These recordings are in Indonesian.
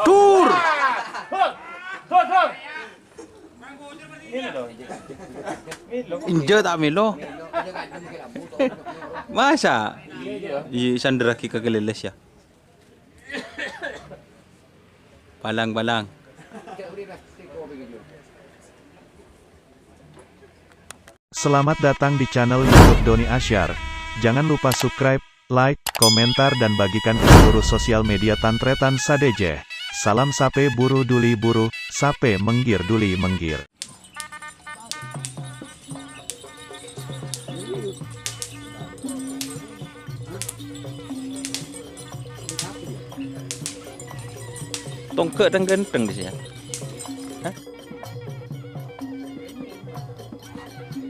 Tur. Injo tak melo. Masa? Iya, Sandra ki kageleles ya. Balang-balang. Selamat datang di channel YouTube Doni Asyar. Jangan lupa subscribe, like, komentar dan bagikan ke seluruh sosial media Tantretan Sadeje. Salam sape buru duli buru, sape menggir duli menggir. Tongke dan genteng di sini. Hah?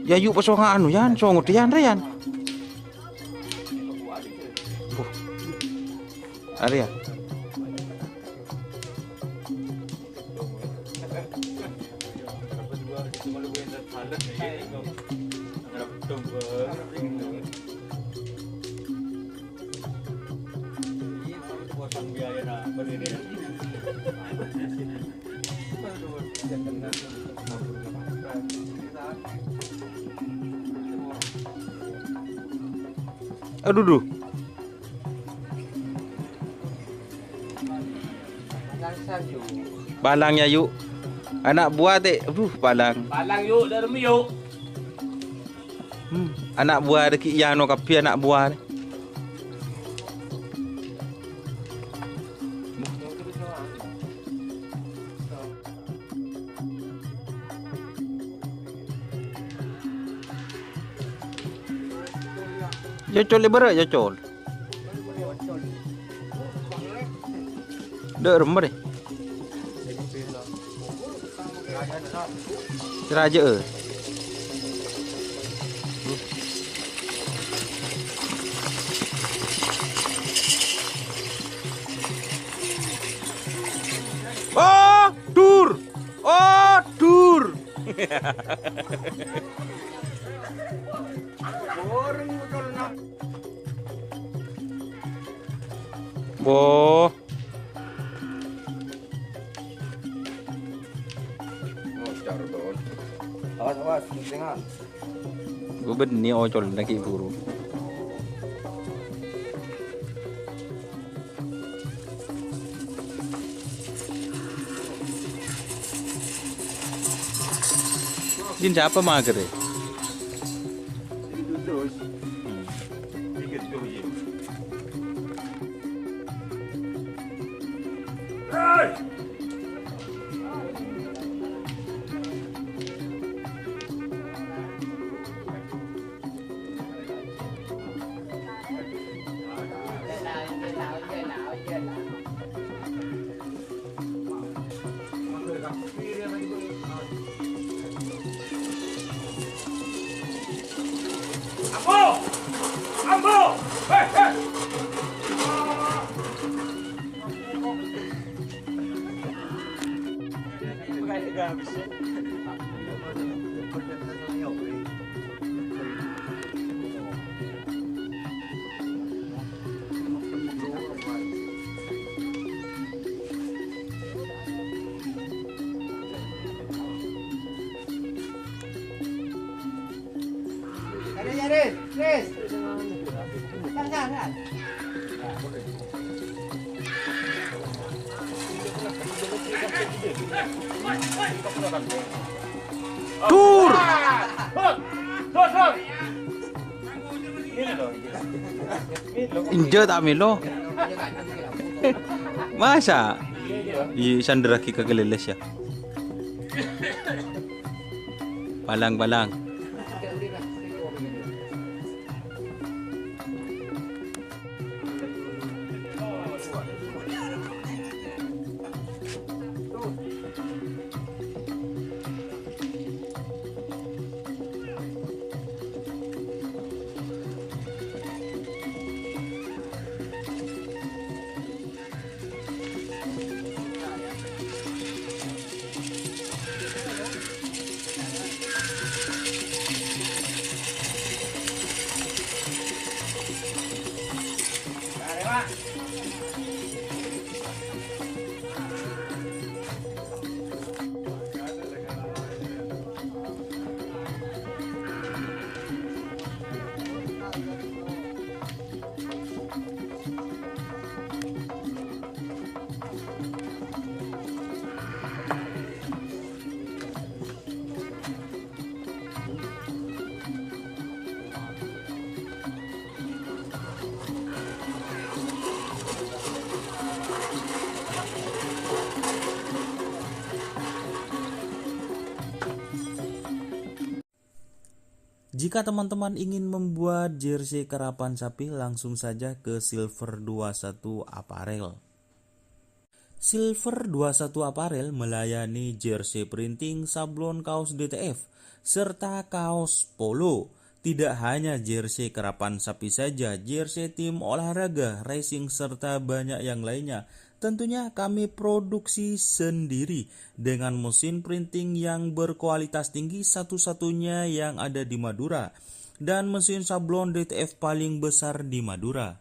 Ya yuk pasongan anu yan, songot yan reyan. Ari ya. Aduh duh. Balangnya yuk. Anak buah dek. Balang. Balang yuk, dalam yuk. Anak buah deki yano kapi anak buah. Jocol lebara jocol. Dek remah deh. Raja. Oh, dur. Oh, dur. Boh. Awas, tengah. Gue benih ocol lagi buru. Jin siapa mager ya? Ambo! Hei, hei! Riz. Jangan. Tur. Injo tak melo. Masa? Iya, Sandra ki kageleles ya. Balang-balang. Jika teman-teman ingin membuat jersey karapan sapi, langsung saja ke Silver 21 Apparel. Silver 21 Apparel melayani jersey printing, sablon kaos DTF, serta kaos polo. Tidak hanya jersey karapan sapi saja, jersey tim olahraga, racing, serta banyak yang lainnya. Tentunya kami produksi sendiri dengan mesin printing yang berkualitas tinggi, satu-satunya yang ada di Madura, dan mesin sablon DTF paling besar di Madura.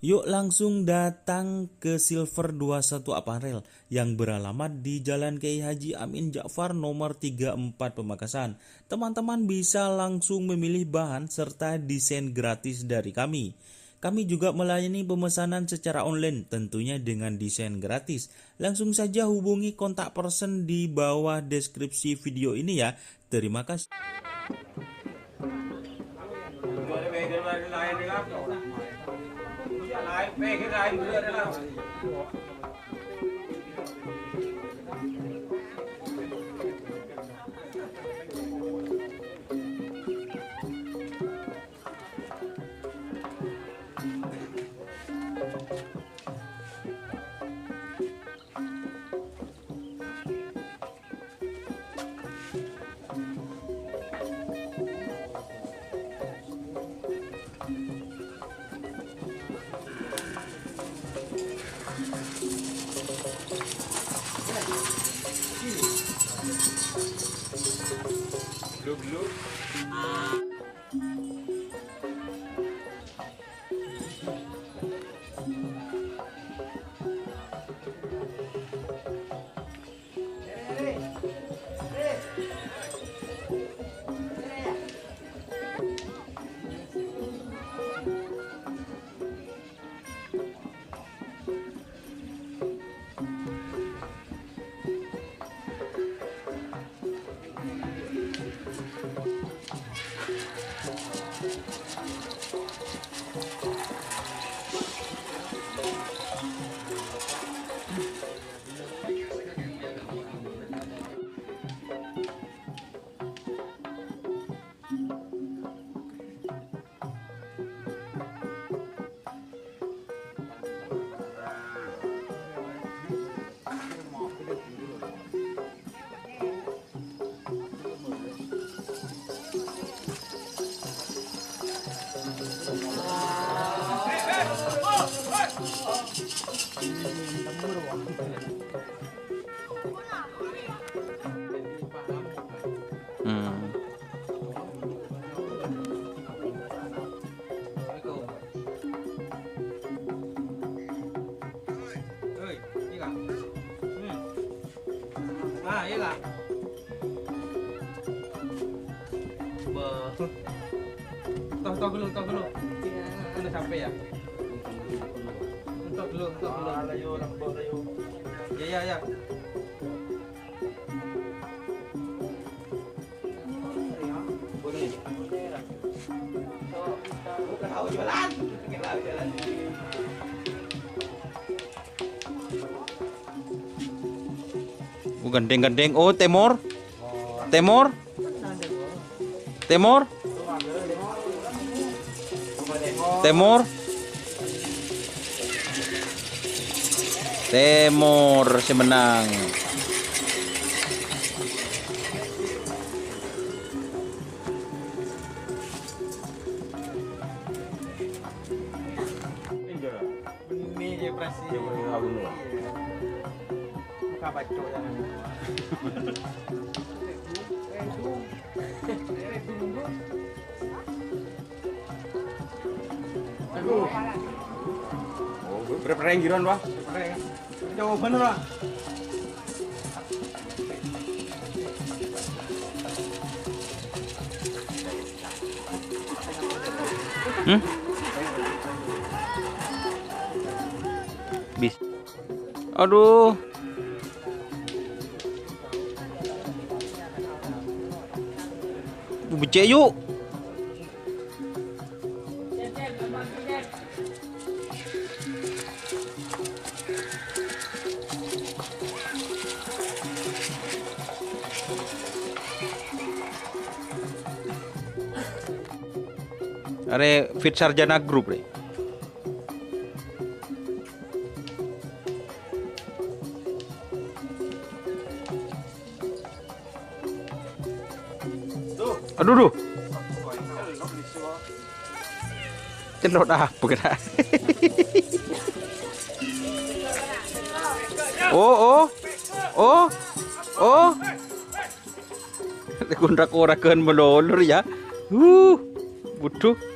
Yuk langsung datang ke Silver 21 Apparel yang beralamat di Jalan Kiai Haji Amin Ja'far nomor 34 Pamekasan. Teman-teman bisa langsung memilih bahan serta desain gratis dari kami. Kami juga melayani pemesanan secara online, tentunya dengan desain gratis. Langsung saja hubungi kontak person di bawah deskripsi video ini ya. Terima kasih. Iya kak. Toh dulu. Udah sampai ya. Toh dulu. Layu. Ya. Gandeng-gandeng. Oh, Temor. Si menang. Ini presi. Buka bacok jangan. Berperang giron wah. Berperang. Jauh bener lah. Bis. Aduh. Becek yuk. Are Fit Sarjana Group deh. Aduh duh. Celot apa kena? Oh. Kundak orakan melolor ya. Butuh.